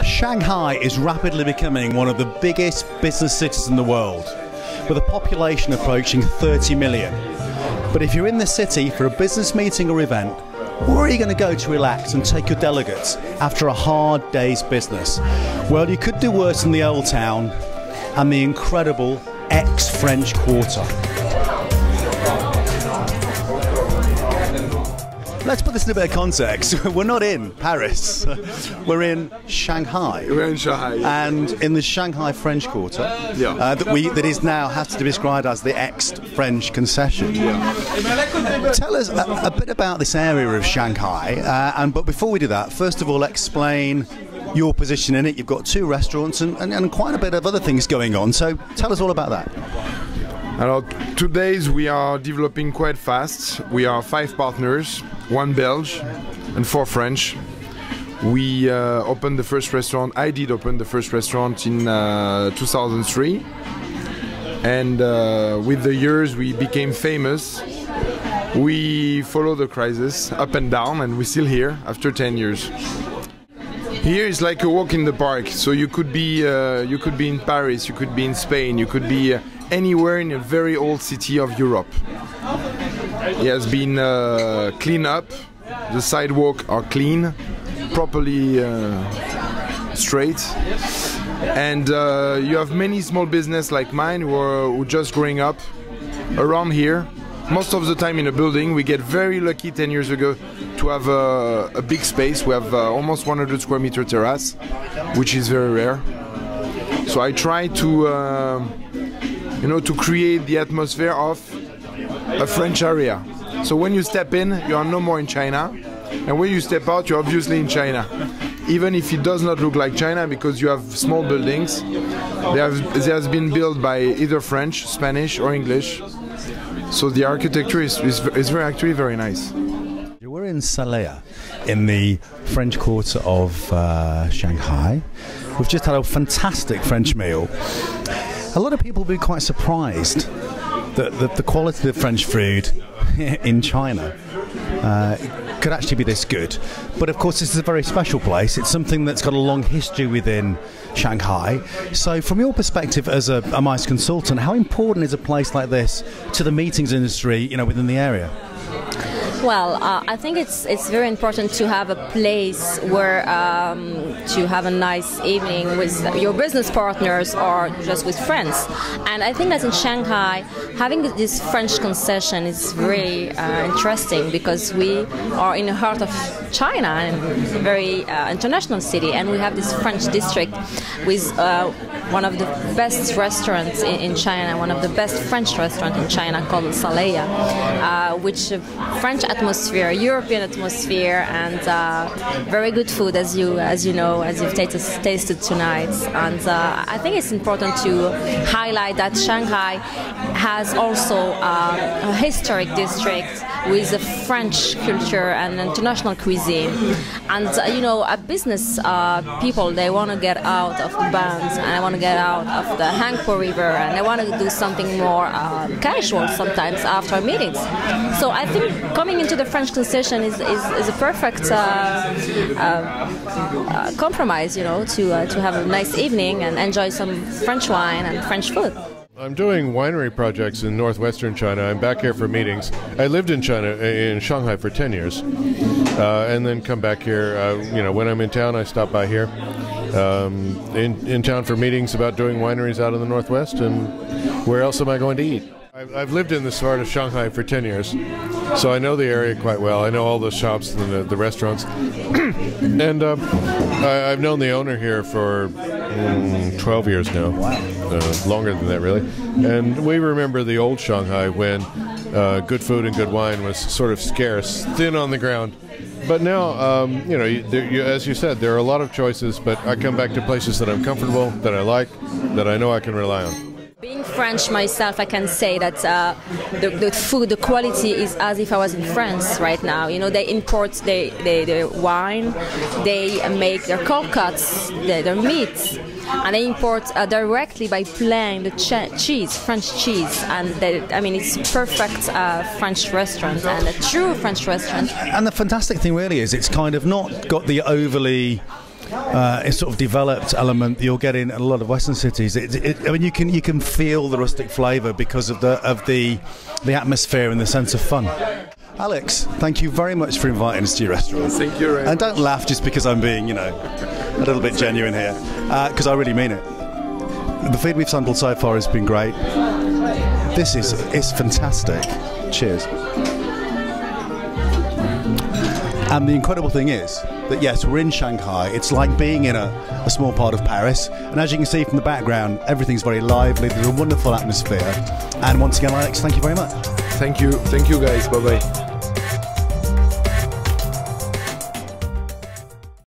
Shanghai is rapidly becoming one of the biggest business cities in the world, with a population approaching 30 million. But if you're in the city for a business meeting or event, where are you going to go to relax and take your delegates after a hard day's business? Well, you could do worse than the Old Town and the incredible ex-French Quarter. Let's put this in a bit of context. We're not in Paris. We're in Shanghai. We're in Shanghai. And in the Shanghai French Quarter, that is now has to be described as the ex-French concession. Tell us a bit about this area of Shanghai. But before we do that, first of all, explain your position in it. You've got 2 restaurants and quite a bit of other things going on. So tell us all about that. Today we are developing quite fast. We are 5 partners, 1 Belge and 4 French. We opened the first restaurant. I did open the first restaurant in 2003, and with the years we became famous. We follow the crisis up and down, and we're still here after 10 years. Here is like a walk in the park. So you could be in Paris, you could be in Spain, you could be anywhere in a very old city of Europe. It has been cleaned up. The sidewalks are clean, properly straight, and you have many small business like mine who are just growing up around here. Most of the time in a building. We get very lucky 10 years ago to have a big space. We have almost 100 square meter terrace, which is very rare. So I try to to create the atmosphere of a French area. So when you step in, you are no more in China, and when you step out, you're obviously in China. Even if it does not look like China, because you have small buildings, they have been built by either French, Spanish or English. So the architecture is actually very nice. We're in Saleya, in the French Quarter of Shanghai. We've just had a fantastic French meal. A lot of people will be quite surprised that the quality of French food in China could actually be this good. But of course, this is a very special place. It's something that's got a long history within Shanghai. So from your perspective as a MICE consultant, how important is a place like this to the meetings industry, within the area? Well, I think it's very important to have a place where to have a nice evening with your business partners or just with friends. And I think that in Shanghai, having this French concession is very interesting, because we are in the heart of China, and a very international city, and we have this French district with one of the best restaurants in China, one of the best French restaurants in China called Saleya, which French atmosphere, European atmosphere, and very good food, as you know, as you've tasted tonight. And I think it's important to highlight that Shanghai has also a historic district with a French culture and international cuisine. And a business people, they want to get out of the bands, and they want to get out of the Hangpo River, and they want to do something more casual sometimes after meetings. So I think coming into the French concession is a perfect compromise, to have a nice evening and enjoy some French wine and French food. I'm doing winery projects in northwestern China. I'm back here for meetings. I lived in Shanghai for 10 years, and then come back here. When I'm in town, I stop by here. In town for meetings about doing wineries out in the northwest, and where else am I going to eat? I've lived in this part of Shanghai for 10 years, so I know the area quite well. I know all the shops and the restaurants. And I've known the owner here for 12 years now. Longer than that, really. And we remember the old Shanghai when good food and good wine was sort of scarce, thin on the ground. But now, as you said, there are a lot of choices, but I come back to places that I'm comfortable, that I like, that I know I can rely on. Being French myself, I can say that the food, the quality is as if I was in France right now. They import their wine, they make their cold cuts, their meats, and they import directly by playing the cheese, French cheese. And it's a perfect French restaurant, and a true French restaurant. And the fantastic thing really is it's kind of not got the overly sort of developed element that you'll get in a lot of Western cities. I mean, you can feel the rustic flavour because of the atmosphere and the sense of fun. Alex, thank you very much for inviting us to your restaurant. Thank you, Ray. And don't laugh just because I'm being, a little bit genuine here, because I really mean it. The food we've sampled so far has been great. It's fantastic. Cheers. And the incredible thing is that, yes, we're in Shanghai. It's like being in a small part of Paris. And as you can see from the background, everything's very lively. There's a wonderful atmosphere. And once again, Alex, thank you very much. Thank you, guys. Bye-bye.